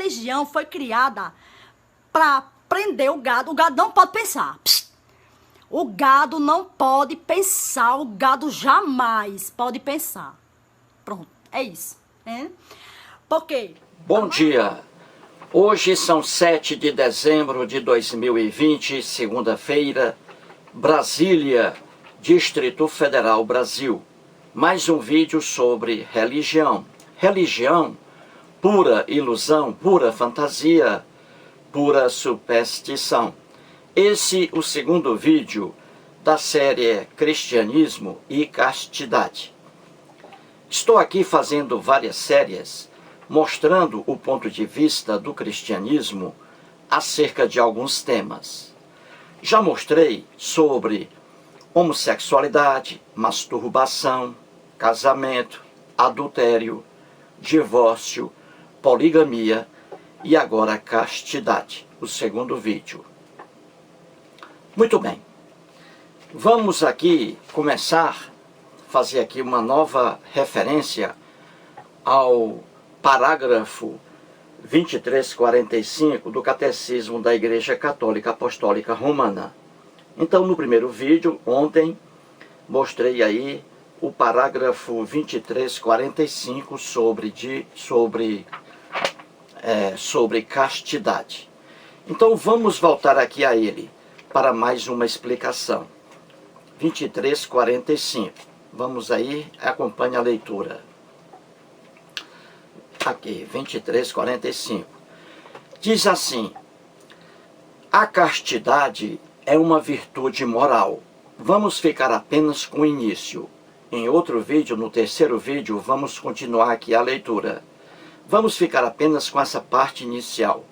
religião foi criada para prender o gado. O gado não pode pensar. Psst. O gado não pode pensar. O gado jamais pode pensar. Pronto, é isso. Por quê? Bom dia. Hoje são 7 de dezembro de 2020, segunda-feira, Brasília, Distrito Federal, Brasil. Mais um vídeo sobre religião. Religião, pura ilusão, pura fantasia, pura superstição. Esse é o segundo vídeo da série Cristianismo e Castidade. Estou aqui fazendo várias séries mostrando o ponto de vista do cristianismo acerca de alguns temas. Já mostrei sobre homossexualidade, masturbação, casamento, adultério, divórcio, poligamia e agora castidade, o segundo vídeo. Muito bem, vamos aqui começar a fazer aqui uma nova referência ao parágrafo 2345 do Catecismo da Igreja Católica Apostólica Romana. Então, no primeiro vídeo, ontem, mostrei aí o parágrafo 2345 sobre castidade. Então, vamos voltar aqui a ele para mais uma explicação. 2345. Vamos aí, acompanhe a leitura. Aqui, 2345. Diz assim: a castidade é uma virtude moral. Vamos ficar apenas com o início. Em outro vídeo, no terceiro vídeo, vamos continuar aqui a leitura. Vamos ficar apenas com essa parte inicial.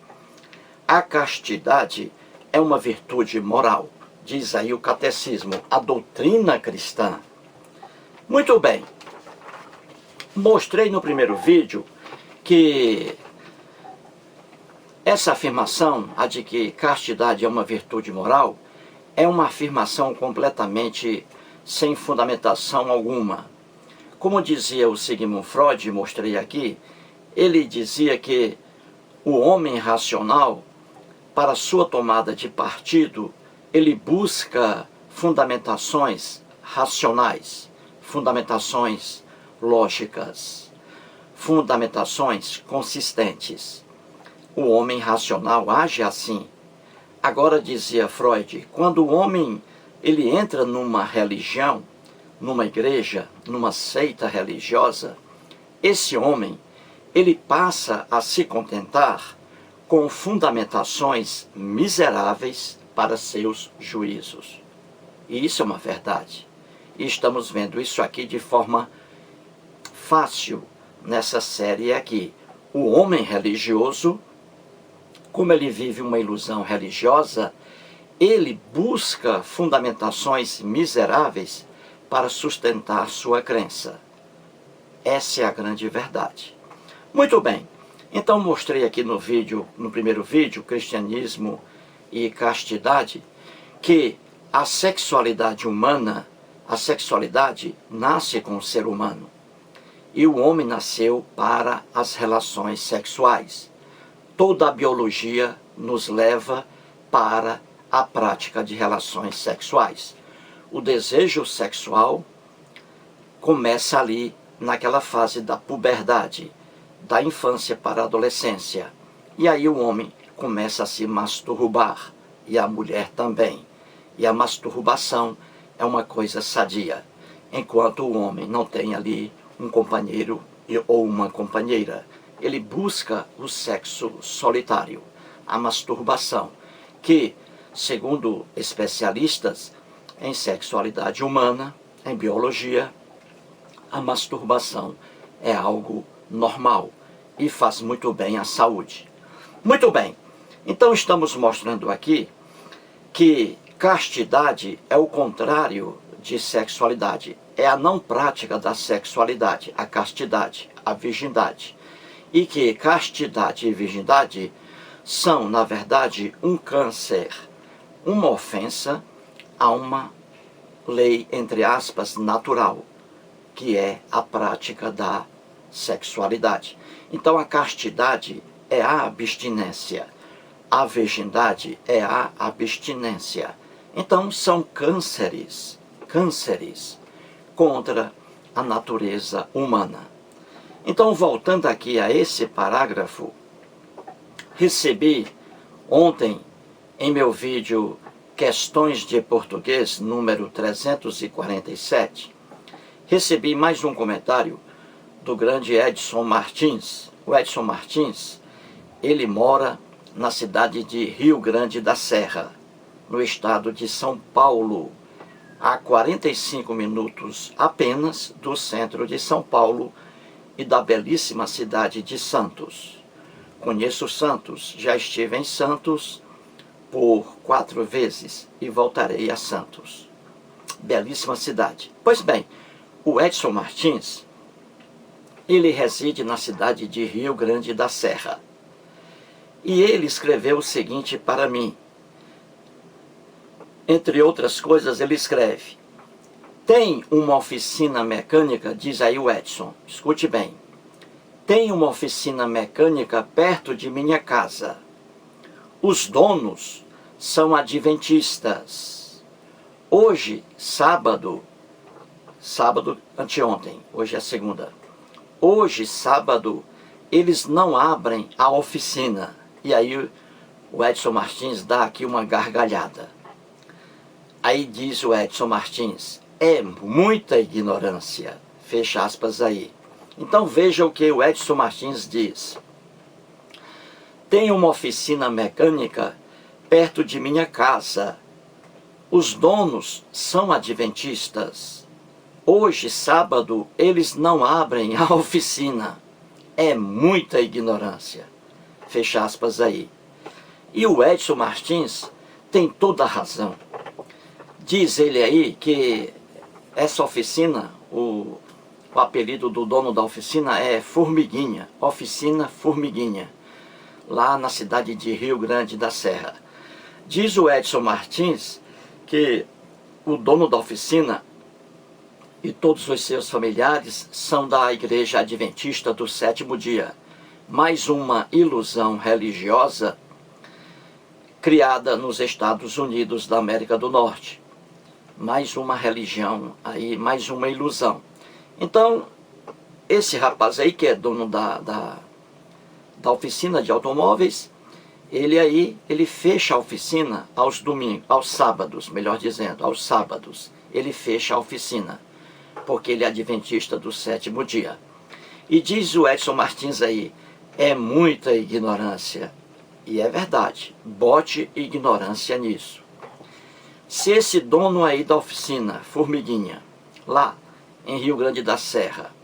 A castidade é uma virtude moral, diz aí o catecismo, a doutrina cristã. Muito bem. Mostrei no primeiro vídeo que essa afirmação, a de que castidade é uma virtude moral, é uma afirmação completamente sem fundamentação alguma. Como dizia o Sigmund Freud, mostrei aqui, ele dizia que o homem racional, para sua tomada de partido, ele busca fundamentações racionais, fundamentações lógicas, fundamentações consistentes. O homem racional age assim. Agora, dizia Freud, quando o homem ele entra numa religião, numa igreja, numa seita religiosa, esse homem ele passa a se contentar com fundamentações miseráveis para seus juízos. E isso é uma verdade. E estamos vendo isso aqui de forma fácil nessa série aqui. O homem religioso, como ele vive uma ilusão religiosa, ele busca fundamentações miseráveis para sustentar sua crença. Essa é a grande verdade. Muito bem. Então mostrei aqui no primeiro vídeo, Cristianismo e Castidade, que a sexualidade humana, a sexualidade nasce com o ser humano. E o homem nasceu para as relações sexuais. Toda a biologia nos leva para a prática de relações sexuais. O desejo sexual começa ali naquela fase da puberdade, da infância para a adolescência. E aí o homem começa a se masturbar, e a mulher também. E a masturbação é uma coisa sadia, enquanto o homem não tem ali um companheiro ou uma companheira. Ele busca o sexo solitário, a masturbação, que, segundo especialistas em sexualidade humana, em biologia, a masturbação é algo normal e faz muito bem à saúde. Muito bem, então estamos mostrando aqui que castidade é o contrário de sexualidade. É a não prática da sexualidade, a castidade, a virgindade. E que castidade e virgindade são, na verdade, um câncer, uma ofensa a uma lei, entre aspas, natural, que é a prática da sexualidade. Então a castidade é a abstinência. A virgindade é a abstinência. Então são cânceres contra a natureza humana. Então, voltando aqui a esse parágrafo, recebi ontem em meu vídeo Questões de Português, número 347, recebi mais um comentário do grande Edson Martins. O Edson Martins, ele mora na cidade de Rio Grande da Serra, no estado de São Paulo, a 45 minutos apenas do centro de São Paulo e da belíssima cidade de Santos. Conheço Santos, já estive em Santos por 4 vezes e voltarei a Santos. Belíssima cidade. Pois bem, o Edson Martins, ele reside na cidade de Rio Grande da Serra. E ele escreveu o seguinte para mim. Entre outras coisas, ele escreve: tem uma oficina mecânica, diz aí o Edson, escute bem. Tem uma oficina mecânica perto de minha casa. Os donos são adventistas. Hoje, sábado anteontem, hoje é segunda. Hoje, sábado, eles não abrem a oficina. E aí o Edson Martins dá aqui uma gargalhada. Aí diz o Edson Martins: é muita ignorância. Fecha aspas aí. Então veja o que o Edson Martins diz. Tem uma oficina mecânica perto de minha casa. Os donos são adventistas. Hoje, sábado, eles não abrem a oficina. É muita ignorância. Fecha aspas aí. E o Edson Martins tem toda a razão. Diz ele aí que essa oficina, o apelido do dono da oficina é Formiguinha, Oficina Formiguinha, lá na cidade de Rio Grande da Serra. Diz o Edson Martins que o dono da oficina e todos os seus familiares são da Igreja Adventista do Sétimo Dia. Mais uma ilusão religiosa criada nos Estados Unidos da América do Norte. Mais uma religião aí, mais uma ilusão. Então, esse rapaz aí, que é dono da oficina de automóveis, ele fecha a oficina aos domingos, aos sábados, melhor dizendo, aos sábados. Ele fecha a oficina, porque ele é adventista do sétimo dia. E diz o Edson Martins aí, é muita ignorância. E é verdade, bote ignorância nisso. Se esse dono aí da oficina, Formiguinha, lá em Rio Grande da Serra,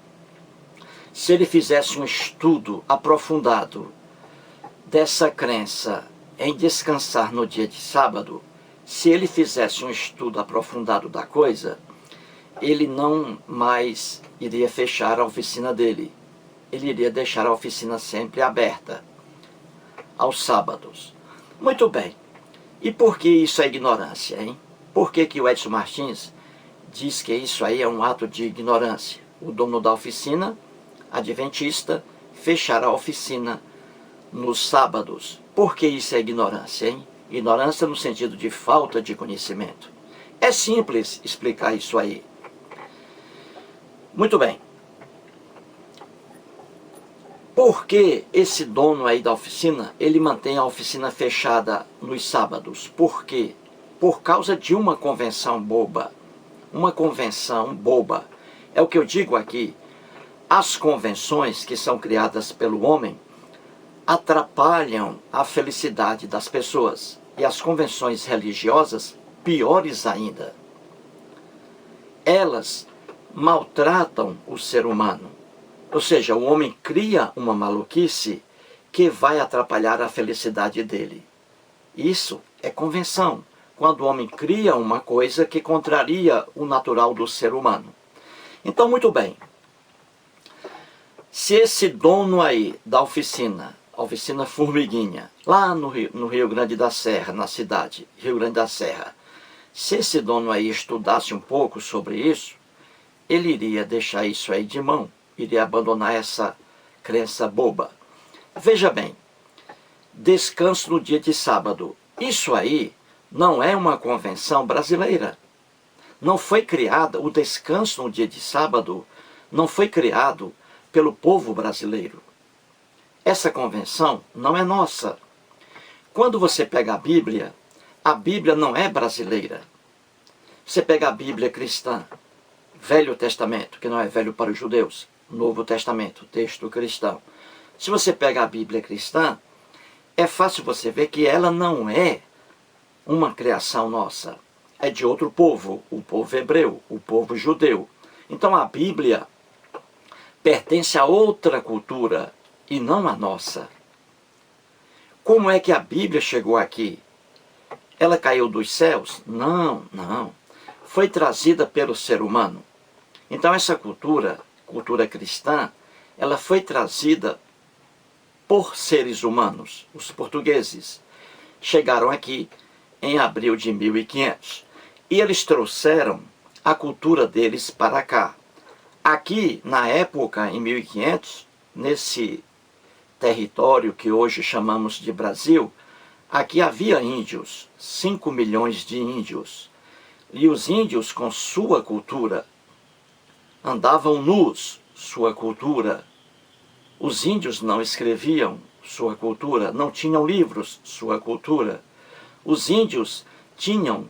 se ele fizesse um estudo aprofundado dessa crença em descansar no dia de sábado, se ele fizesse um estudo aprofundado da coisa, ele não mais iria fechar a oficina dele. Ele iria deixar a oficina sempre aberta, aos sábados. Muito bem. E por que isso é ignorância, hein? Por que o Edson Martins diz que isso aí é um ato de ignorância? O dono da oficina, adventista, fechar a oficina nos sábados. Por que isso é ignorância, hein? Ignorância no sentido de falta de conhecimento. É simples explicar isso aí. Muito bem. Por que esse dono aí da oficina, ele mantém a oficina fechada nos sábados? Por quê? Por causa de uma convenção boba. Uma convenção boba. É o que eu digo aqui. As convenções que são criadas pelo homem atrapalham a felicidade das pessoas. E as convenções religiosas, piores ainda. Elas maltratam o ser humano. Ou seja, o homem cria uma maluquice que vai atrapalhar a felicidade dele. Isso é convenção, quando o homem cria uma coisa que contraria o natural do ser humano. Então, muito bem. Se esse dono aí da oficina, a oficina Formiguinha, lá no Rio Grande da Serra, na cidade, Rio Grande da Serra, se esse dono aí estudasse um pouco sobre isso, ele iria deixar isso aí de mão. Iria abandonar essa crença boba. Veja bem, descanso no dia de sábado. Isso aí não é uma convenção brasileira. Não foi criada, o descanso no dia de sábado não foi criado pelo povo brasileiro. Essa convenção não é nossa. Quando você pega a Bíblia não é brasileira. Você pega a Bíblia cristã, Velho Testamento, que não é velho para os judeus, Novo Testamento, texto cristão. Se você pega a Bíblia cristã, é fácil você ver que ela não é uma criação nossa. É de outro povo, o povo hebreu, o povo judeu. Então a Bíblia pertence a outra cultura e não a nossa. Como é que a Bíblia chegou aqui? Ela caiu dos céus? Não, não. Foi trazida pelo ser humano. Então essa cultura cristã, ela foi trazida por seres humanos. Os portugueses chegaram aqui em abril de 1500 e eles trouxeram a cultura deles para cá. Aqui, na época, em 1500, nesse território que hoje chamamos de Brasil, aqui havia índios, 5 milhões de índios. E os índios, com sua cultura, andavam nus, sua cultura. Os índios não escreviam, sua cultura. Não tinham livros, sua cultura. Os índios tinham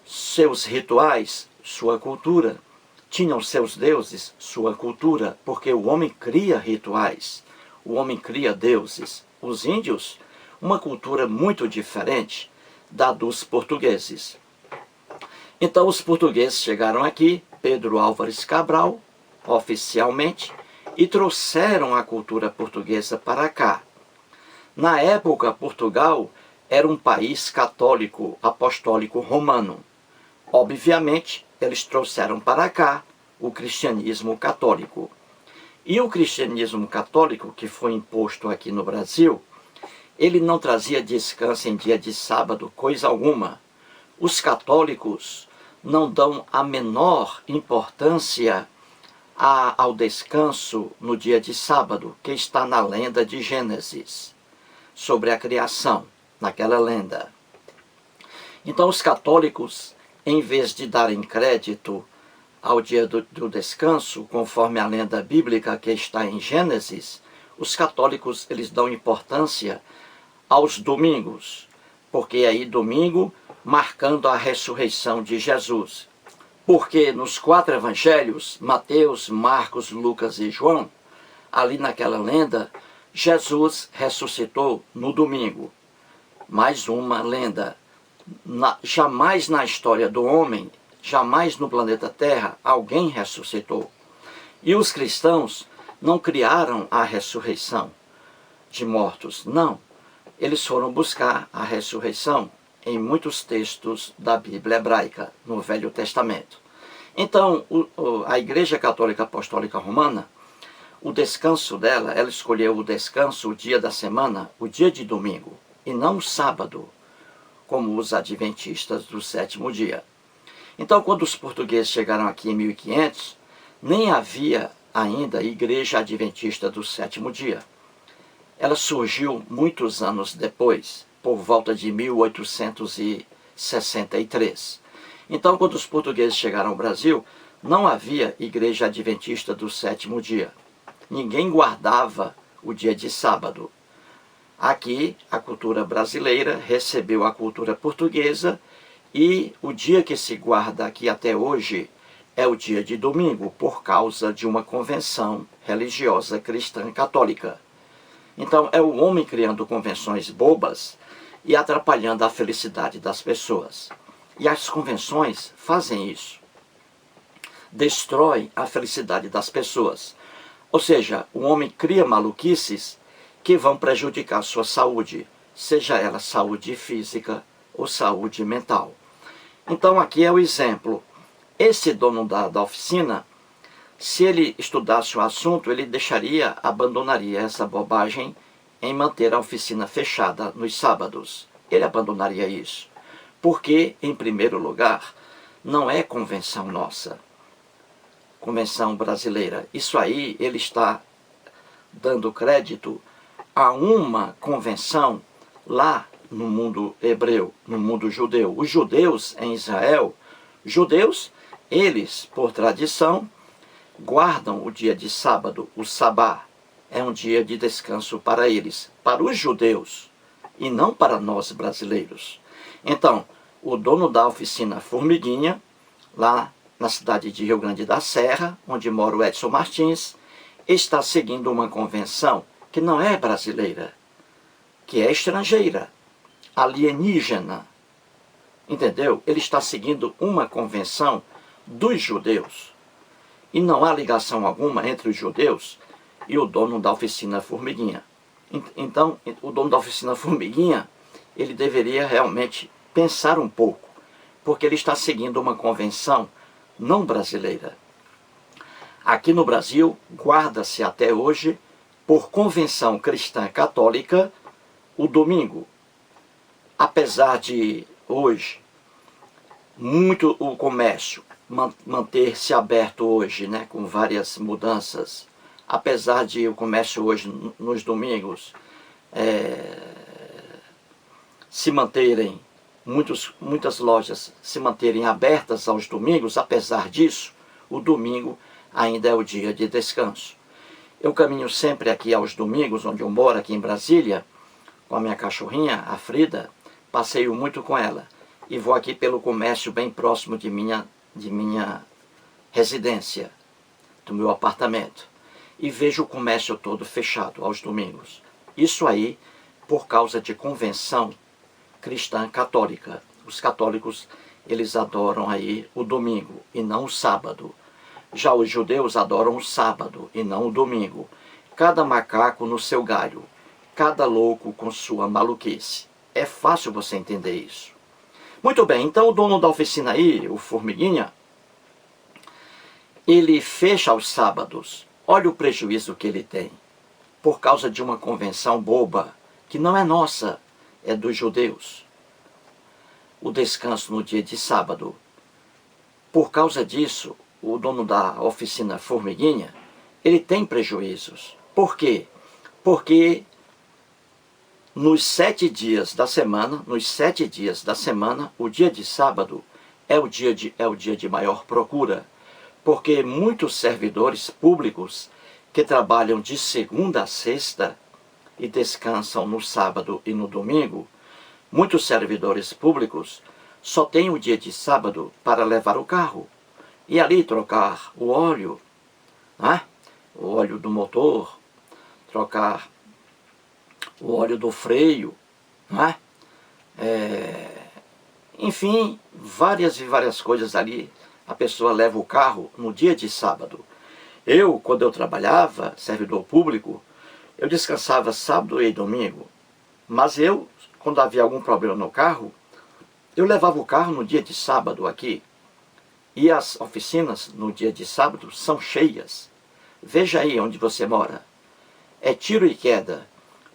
seus rituais, sua cultura. Tinham seus deuses, sua cultura. Porque o homem cria rituais, o homem cria deuses. Os índios, uma cultura muito diferente da dos portugueses. Então os portugueses chegaram aqui, Pedro Álvares Cabral, oficialmente, e trouxeram a cultura portuguesa para cá. Na época, Portugal era um país católico, apostólico romano. Obviamente, eles trouxeram para cá o cristianismo católico. E o cristianismo católico, que foi imposto aqui no Brasil, ele não trazia descanso em dia de sábado, coisa alguma. Os católicos não dão a menor importância ao descanso no dia de sábado, que está na lenda de Gênesis, sobre a criação, naquela lenda. Então os católicos, em vez de darem crédito ao dia do descanso, conforme a lenda bíblica que está em Gênesis, os católicos eles dão importância aos domingos, porque aí domingo marcando a ressurreição de Jesus. Porque nos 4 evangelhos, Mateus, Marcos, Lucas e João, ali naquela lenda, Jesus ressuscitou no domingo. Mais uma lenda. Jamais na história do homem, jamais no planeta Terra, alguém ressuscitou. E os cristãos não criaram a ressurreição de mortos, não. Eles foram buscar a ressurreição em muitos textos da Bíblia hebraica, no Velho Testamento. Então, a Igreja Católica Apostólica Romana, o descanso dela, ela escolheu o descanso, o dia da semana, o dia de domingo, e não o sábado, como os adventistas do 7º dia. Então, quando os portugueses chegaram aqui em 1500, nem havia ainda a Igreja Adventista do 7º dia. Ela surgiu muitos anos depois, por volta de 1863. Então, quando os portugueses chegaram ao Brasil, não havia Igreja Adventista do 7º dia. Ninguém guardava o dia de sábado. Aqui, a cultura brasileira recebeu a cultura portuguesa e o dia que se guarda aqui até hoje é o dia de domingo, por causa de uma convenção religiosa cristã católica. Então, é o homem criando convenções bobas e atrapalhando a felicidade das pessoas. E as convenções fazem isso. Destroem a felicidade das pessoas. Ou seja, o homem cria maluquices que vão prejudicar a sua saúde, seja ela saúde física ou saúde mental. Então aqui é o exemplo. Esse dono da oficina, se ele estudasse o assunto, ele abandonaria essa bobagem em manter a oficina fechada nos sábados. Ele abandonaria isso. Porque, em primeiro lugar, não é convenção nossa, convenção brasileira. Isso aí ele está dando crédito a uma convenção lá no mundo hebreu, no mundo judeu. Os judeus em Israel, judeus, eles, por tradição, guardam o dia de sábado, o sabá. É um dia de descanso para eles, para os judeus, e não para nós brasileiros. Então, o dono da oficina Formiguinha, lá na cidade de Rio Grande da Serra, onde mora o Edson Martins, está seguindo uma convenção que não é brasileira, que é estrangeira, alienígena. Entendeu? Ele está seguindo uma convenção dos judeus. E não há ligação alguma entre os judeus e o dono da oficina Formiguinha. Então, o dono da oficina Formiguinha, ele deveria realmente pensar um pouco, porque ele está seguindo uma convenção não brasileira. Aqui no Brasil, guarda-se até hoje, por convenção cristã católica, o domingo. Apesar de hoje muito o comércio manter-se aberto hoje, né, com várias mudanças, apesar de o comércio hoje nos domingos se manterem, muitas lojas se manterem abertas aos domingos, apesar disso, o domingo ainda é o dia de descanso. Eu caminho sempre aqui aos domingos, onde eu moro, aqui em Brasília, com a minha cachorrinha, a Frida, passeio muito com ela. E vou aqui pelo comércio bem próximo de minha residência, do meu apartamento. E vejo o comércio todo fechado aos domingos. Isso aí por causa de convenção cristã católica. Os católicos, eles adoram aí o domingo e não o sábado. Já os judeus adoram o sábado e não o domingo. Cada macaco no seu galho, cada louco com sua maluquice. É fácil você entender isso. Muito bem, então o dono da oficina aí, o Formiguinha, ele fecha aos sábados. Olha o prejuízo que ele tem, por causa de uma convenção boba, que não é nossa, é dos judeus. O descanso no dia de sábado. Por causa disso, o dono da oficina Formiguinha, ele tem prejuízos. Por quê? Porque nos 7 dias da semana, o dia de sábado é o dia de maior procura, porque muitos servidores públicos que trabalham de segunda a sexta e descansam no sábado e no domingo, muitos servidores públicos só têm o dia de sábado para levar o carro e ali trocar o óleo, né? O óleo do motor, trocar o óleo do freio, né? Enfim, várias e várias coisas ali. A pessoa leva o carro no dia de sábado. Quando eu trabalhava, servidor público, eu descansava sábado e domingo. Mas quando havia algum problema no carro, eu levava o carro no dia de sábado aqui. E as oficinas no dia de sábado são cheias. Veja aí onde você mora. É tiro e queda.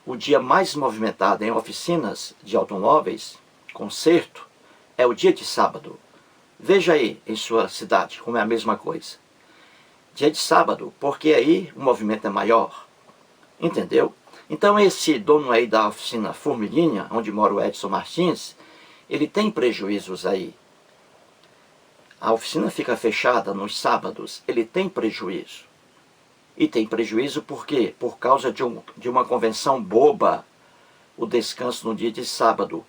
O dia mais movimentado em oficinas de automóveis, conserto, é o dia de sábado. Veja aí em sua cidade como é a mesma coisa. Dia de sábado, porque aí o movimento é maior. Entendeu? Então esse dono aí da oficina Formiguinha, onde mora o Edson Martins, ele tem prejuízos aí. A oficina fica fechada nos sábados, ele tem prejuízo. E tem prejuízo por quê? Por causa de uma convenção boba, o descanso no dia de sábado,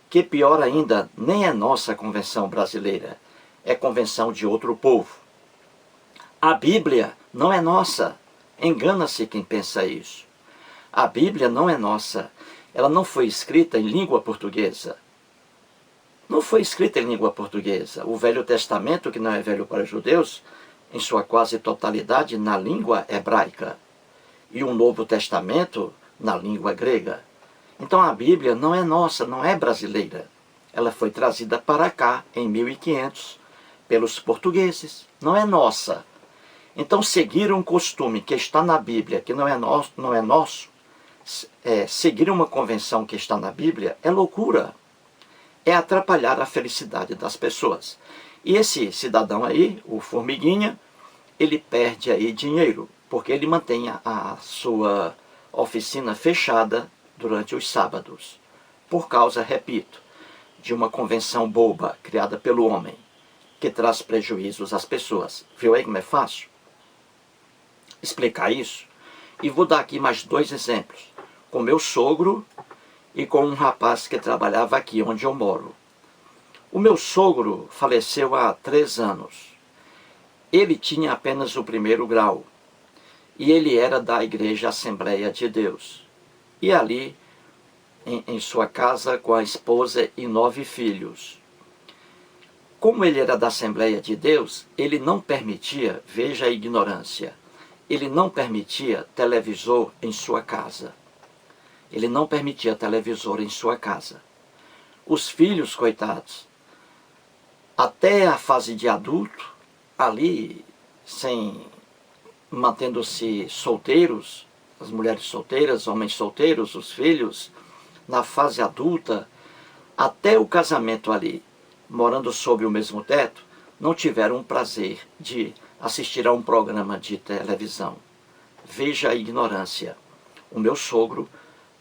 que pior ainda, nem é nossa convenção brasileira, é convenção de outro povo. A Bíblia não é nossa, engana-se quem pensa isso. A Bíblia não é nossa, ela não foi escrita em língua portuguesa. Não foi escrita em língua portuguesa. O Velho Testamento, que não é velho para os judeus, em sua quase totalidade na língua hebraica. E o Novo Testamento na língua grega. Então a Bíblia não é nossa, não é brasileira. Ela foi trazida para cá em 1500 pelos portugueses. Não é nossa. Então seguir um costume que está na Bíblia, que não é nosso, seguir uma convenção que está na Bíblia é loucura. É atrapalhar a felicidade das pessoas. E esse cidadão aí, o Formiguinha, ele perde aí dinheiro, porque ele mantém a sua oficina fechada durante os sábados. por causa, repito, de uma convenção boba criada pelo homem, que traz prejuízos às pessoas. Viu aí como é fácil explicar isso? E vou dar aqui mais 2 exemplos, com meu sogro e com um rapaz que trabalhava aqui onde eu moro. O meu sogro faleceu há 3 anos. Ele tinha apenas o 1º grau e ele era da Igreja Assembleia de Deus. E ali, em sua casa, com a esposa e 9 filhos. Como ele era da Assembleia de Deus, ele não permitia, veja a ignorância, ele não permitia televisor em sua casa. Ele não permitia televisor em sua casa. Os filhos, coitados, até a fase de adulto, ali, mantendo-se solteiros, as mulheres solteiras, homens solteiros, os filhos, na fase adulta, até o casamento ali, morando sob o mesmo teto, não tiveram o prazer de assistir a um programa de televisão. Veja a ignorância. O meu sogro,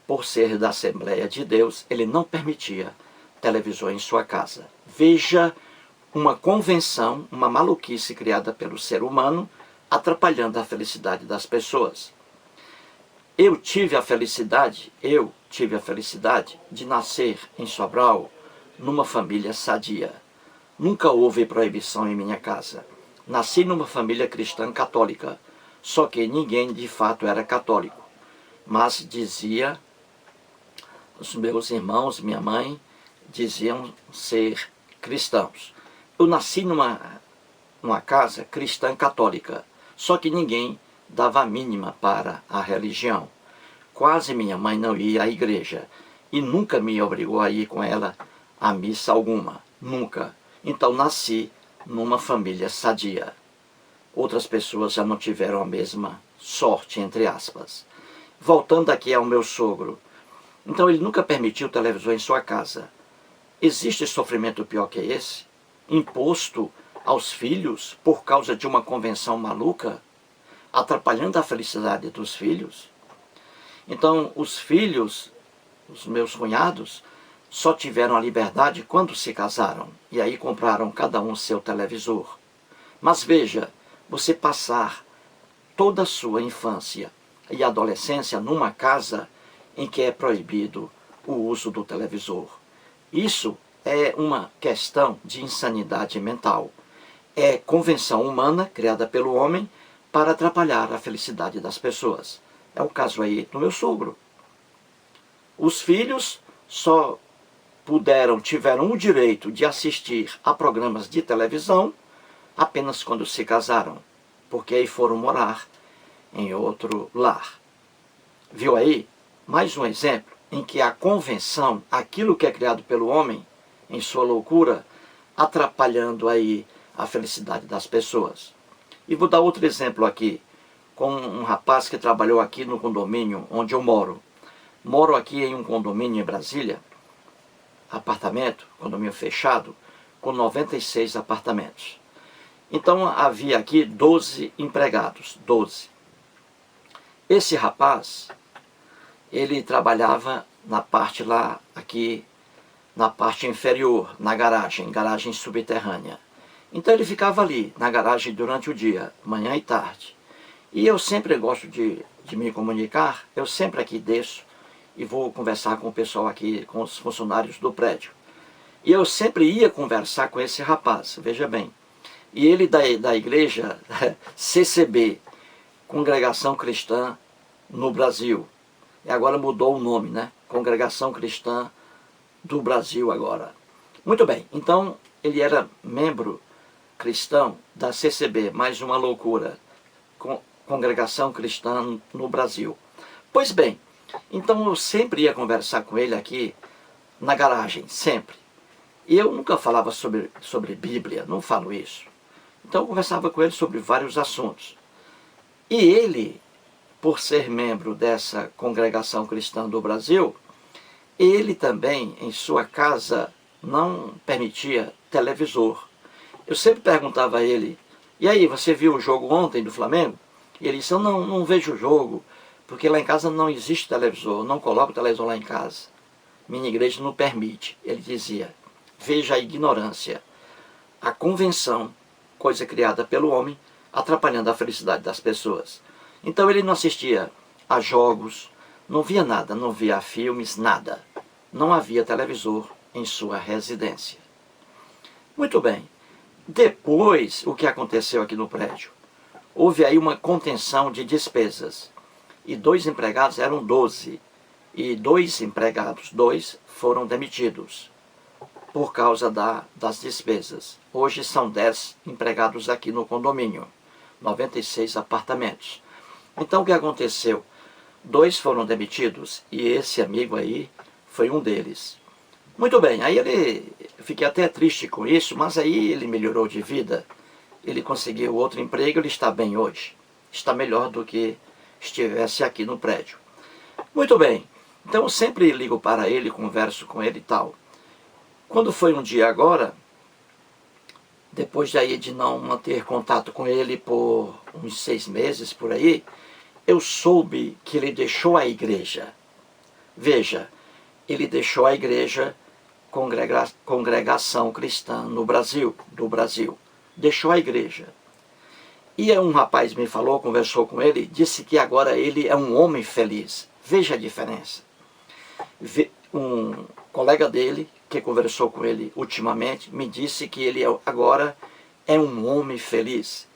por ser da Assembleia de Deus, ele não permitia televisão em sua casa. Veja uma convenção, uma maluquice criada pelo ser humano, atrapalhando a felicidade das pessoas. Eu tive a felicidade de nascer em Sobral, numa família sadia. Nunca houve proibição em minha casa. Nasci numa família cristã católica, só que ninguém de fato era católico. Mas dizia, os meus irmãos, minha mãe, diziam ser cristãos. Eu nasci numa casa cristã católica, só que ninguém dava a mínima para a religião. Quase minha mãe não ia à igreja e nunca me obrigou a ir com ela a missa alguma, nunca. Então nasci numa família sadia. Outras pessoas já não tiveram a mesma sorte, entre aspas. Voltando aqui ao meu sogro. Então ele nunca permitiu televisão em sua casa. Existe sofrimento pior que esse? Imposto aos filhos por causa de uma convenção maluca, atrapalhando a felicidade dos filhos? Então os filhos, os meus cunhados, só tiveram a liberdade quando se casaram, e aí compraram cada um seu televisor. Mas veja, você passar toda a sua infância e adolescência numa casa em que é proibido o uso do televisor. Isso é uma questão de insanidade mental. É convenção humana criada pelo homem para atrapalhar a felicidade das pessoas. É o caso aí do meu sogro. Os filhos só tiveram o direito de assistir a programas de televisão apenas quando se casaram, porque aí foram morar em outro lar. Viu aí? Mais um exemplo em que a convenção, aquilo que é criado pelo homem, em sua loucura, atrapalhando aí a felicidade das pessoas. E vou dar outro exemplo aqui, com um rapaz que trabalhou aqui no condomínio onde eu moro. Moro aqui em um condomínio em Brasília, apartamento, condomínio fechado, com 96 apartamentos. Então havia aqui 12 empregados, 12. Esse rapaz, ele trabalhava na parte lá, aqui, na parte inferior, na garagem subterrânea. Então ele ficava ali, na garagem durante o dia, manhã e tarde. E eu sempre gosto de me comunicar, eu sempre aqui desço e vou conversar com o pessoal aqui, com os funcionários do prédio. E eu sempre ia conversar com esse rapaz, veja bem. E ele da igreja CCB, Congregação Cristã no Brasil. E agora mudou o nome, né? Congregação Cristã do Brasil agora. Muito bem, então ele era membro cristão da CCB, mais uma loucura, Congregação Cristã no Brasil. Pois bem, então eu sempre ia conversar com ele aqui na garagem, sempre. E eu nunca falava sobre Bíblia, não falo isso. Então eu conversava com ele sobre vários assuntos. E ele, por ser membro dessa Congregação Cristã do Brasil, ele também, em sua casa, não permitia televisor. Eu sempre perguntava a ele, e aí, você viu o jogo ontem do Flamengo? E ele disse, eu não vejo o jogo, porque lá em casa não existe televisor, não coloco televisor lá em casa. minha igreja não permite. Ele dizia, veja a ignorância, a convenção, coisa criada pelo homem, atrapalhando a felicidade das pessoas. Então ele não assistia a jogos, não via nada, não via filmes, nada. Não havia televisor em sua residência. Muito bem. Depois, o que aconteceu aqui no prédio? Houve aí uma contenção de despesas. E 2 empregados eram 12. E 2 empregados, 2 foram demitidos por causa das despesas. Hoje são 10 empregados aqui no condomínio. 96 apartamentos. Então o que aconteceu? 2 foram demitidos e esse amigo aí foi um deles. Muito bem, aí fiquei até triste com isso, mas aí ele melhorou de vida. Ele conseguiu outro emprego, ele está bem hoje. Está melhor do que estivesse aqui no prédio. Muito bem, então eu sempre ligo para ele, converso com ele e tal. Quando foi um dia agora, depois de não manter contato com ele por uns 6 meses, por aí, eu soube que ele deixou a igreja. Veja, ele deixou a igreja Congregação Cristã do Brasil. Deixou a igreja. E um rapaz me falou, conversou com ele, disse que agora ele é um homem feliz. Veja a diferença. Um colega dele, que conversou com ele ultimamente, me disse que ele agora é um homem feliz.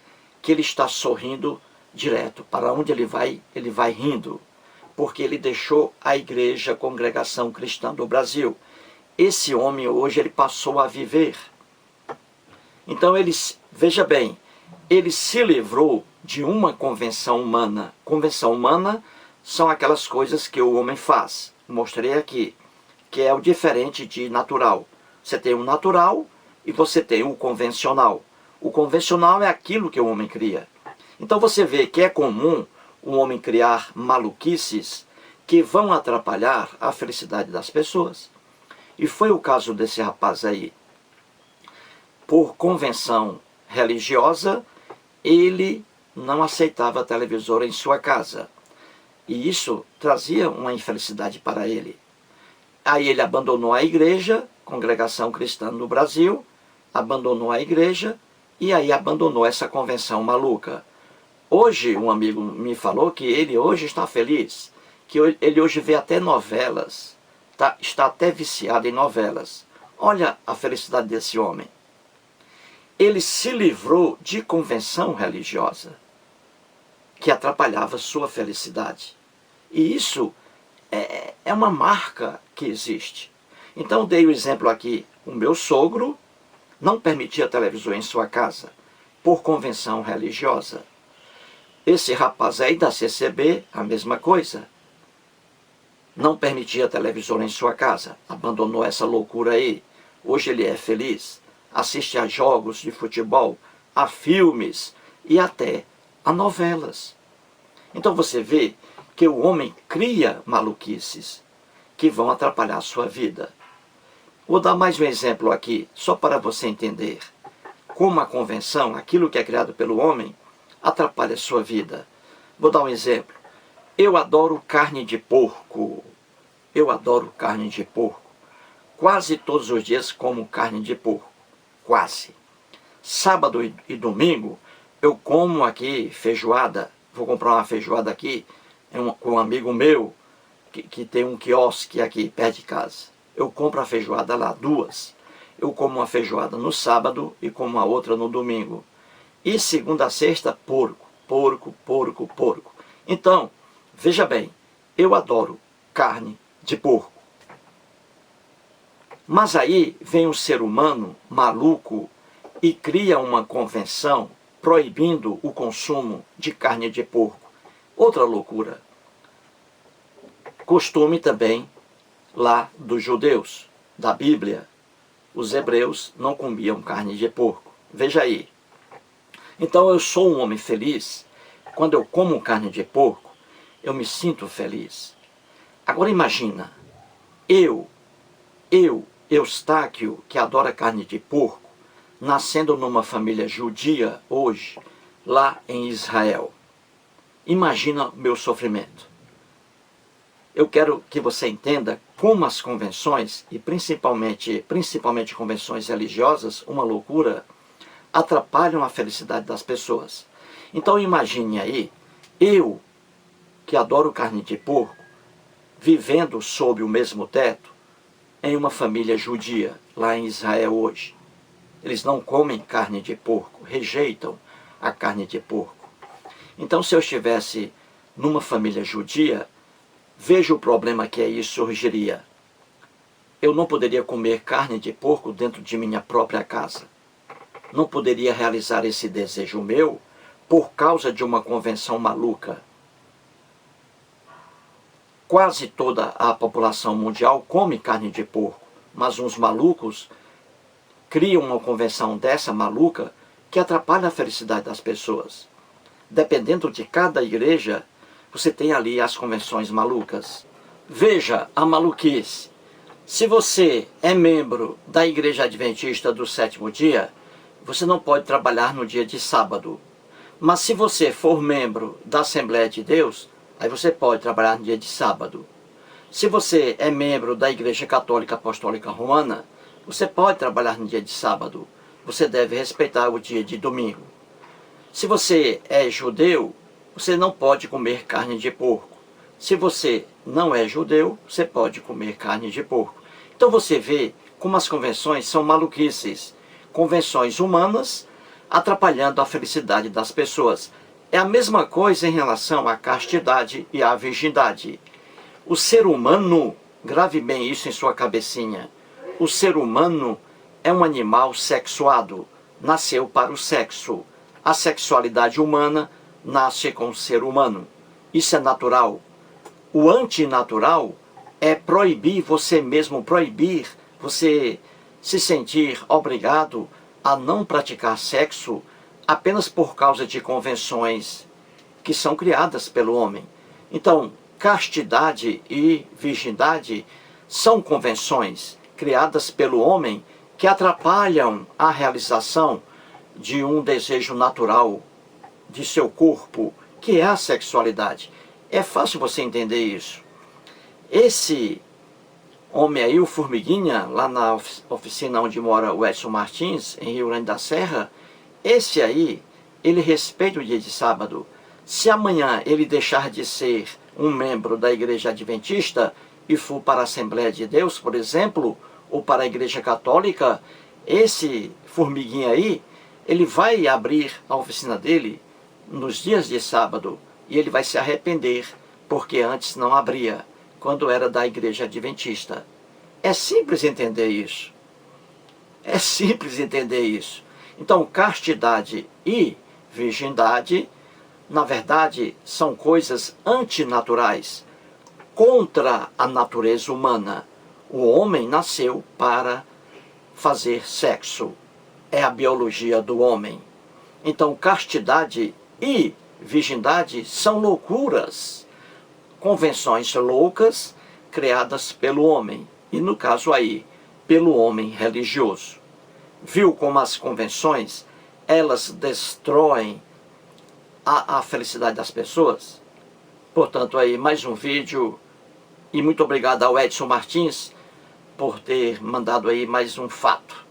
Que ele está sorrindo direto. Para onde ele vai rindo. Porque ele deixou a igreja Congregação Cristã do Brasil. Esse homem hoje, ele passou a viver. Então, veja bem, ele se livrou de uma convenção humana. Convenção humana são aquelas coisas que o homem faz. Mostrei aqui, que é o diferente de natural. Você tem o natural e você tem o convencional. O convencional é aquilo que o homem cria. Então, você vê que é comum o homem criar maluquices que vão atrapalhar a felicidade das pessoas. E foi o caso desse rapaz aí. Por convenção religiosa, ele não aceitava televisor em sua casa. E isso trazia uma infelicidade para ele. Aí ele abandonou a igreja, Congregação Cristã do Brasil, abandonou a igreja e aí abandonou essa convenção maluca. Hoje, um amigo me falou que ele hoje está feliz, que ele hoje vê até novelas. Está até viciado em novelas. Olha a felicidade desse homem. Ele se livrou de convenção religiosa que atrapalhava sua felicidade. E isso é uma marca que existe. Então dei o exemplo aqui. O meu sogro não permitia televisão em sua casa por convenção religiosa. Esse rapaz aí da CCB, a mesma coisa. Não permitia televisor em sua casa, abandonou essa loucura aí. Hoje ele é feliz, assiste a jogos de futebol, a filmes e até a novelas. Então você vê que o homem cria maluquices que vão atrapalhar a sua vida. Vou dar mais um exemplo aqui, só para você entender como a convenção, aquilo que é criado pelo homem, atrapalha a sua vida. Vou dar um exemplo. Eu adoro carne de porco. Eu adoro carne de porco. Quase todos os dias como carne de porco. Quase. Sábado e domingo eu como aqui feijoada. Vou comprar uma feijoada aqui com um amigo meu que tem um quiosque aqui perto de casa. Eu compro a feijoada lá, 2. Eu como uma feijoada no sábado e como a outra no domingo. E segunda a sexta, porco. Então, veja bem, eu adoro carne de porco. Mas aí vem um ser humano maluco e cria uma convenção proibindo o consumo de carne de porco. Outra loucura. Costume também lá dos judeus, da Bíblia. Os hebreus não comiam carne de porco. Veja aí. Então eu sou um homem feliz. Quando eu como carne de porco, eu me sinto feliz. Agora imagina, Eustáquio, que adora carne de porco, nascendo numa família judia hoje, lá em Israel. Imagina meu sofrimento. eu quero que você entenda como as convenções, e principalmente convenções religiosas, uma loucura, atrapalham a felicidade das pessoas. Então imagine aí, eu, que adoro carne de porco, vivendo sob o mesmo teto, em uma família judia, lá em Israel hoje. Eles não comem carne de porco, rejeitam a carne de porco. Então, se eu estivesse numa família judia, veja o problema que aí surgiria. Eu não poderia comer carne de porco dentro de minha própria casa. Não poderia realizar esse desejo meu por causa de uma convenção maluca. Quase toda a população mundial come carne de porco, mas uns malucos criam uma convenção dessa maluca que atrapalha a felicidade das pessoas. Dependendo de cada igreja, você tem ali as convenções malucas. Veja a maluquice. Se você é membro da Igreja Adventista do Sétimo Dia, você não pode trabalhar no dia de sábado. Mas se você for membro da Assembleia de Deus, aí você pode trabalhar no dia de sábado. Se você é membro da Igreja Católica Apostólica Romana, você pode trabalhar no dia de sábado. Você deve respeitar o dia de domingo. Se você é judeu, você não pode comer carne de porco. Se você não é judeu, você pode comer carne de porco. Então você vê como as convenções são maluquices. Convenções humanas atrapalhando a felicidade das pessoas. É a mesma coisa em relação à castidade e à virgindade. O ser humano, grave bem isso em sua cabecinha, o ser humano é um animal sexuado, nasceu para o sexo. A sexualidade humana nasce com o ser humano. Isso é natural. O antinatural é proibir você mesmo, proibir você se sentir obrigado a não praticar sexo apenas por causa de convenções que são criadas pelo homem. Então, castidade e virgindade são convenções criadas pelo homem que atrapalham a realização de um desejo natural de seu corpo, que é a sexualidade. É fácil você entender isso. Esse homem aí, o Formiguinha, lá na oficina onde mora o Edson Martins, em Rio Grande da Serra, esse aí, ele respeita o dia de sábado. Se amanhã ele deixar de ser um membro da Igreja Adventista e for para a Assembleia de Deus, por exemplo, ou para a Igreja Católica, esse Formiguinha aí, ele vai abrir a oficina dele nos dias de sábado e ele vai se arrepender, porque antes não abria, quando era da Igreja Adventista. É simples entender isso. É simples entender isso. Então, castidade e virgindade, na verdade, são coisas antinaturais, contra a natureza humana. O homem nasceu para fazer sexo. É a biologia do homem. Então, castidade e virgindade são loucuras, convenções loucas criadas pelo homem, e no caso aí, pelo homem religioso. Viu como as convenções, elas destroem a felicidade das pessoas? Portanto, aí mais um vídeo, e muito obrigado ao Edson Martins por ter mandado aí mais um fato.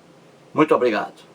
Muito obrigado.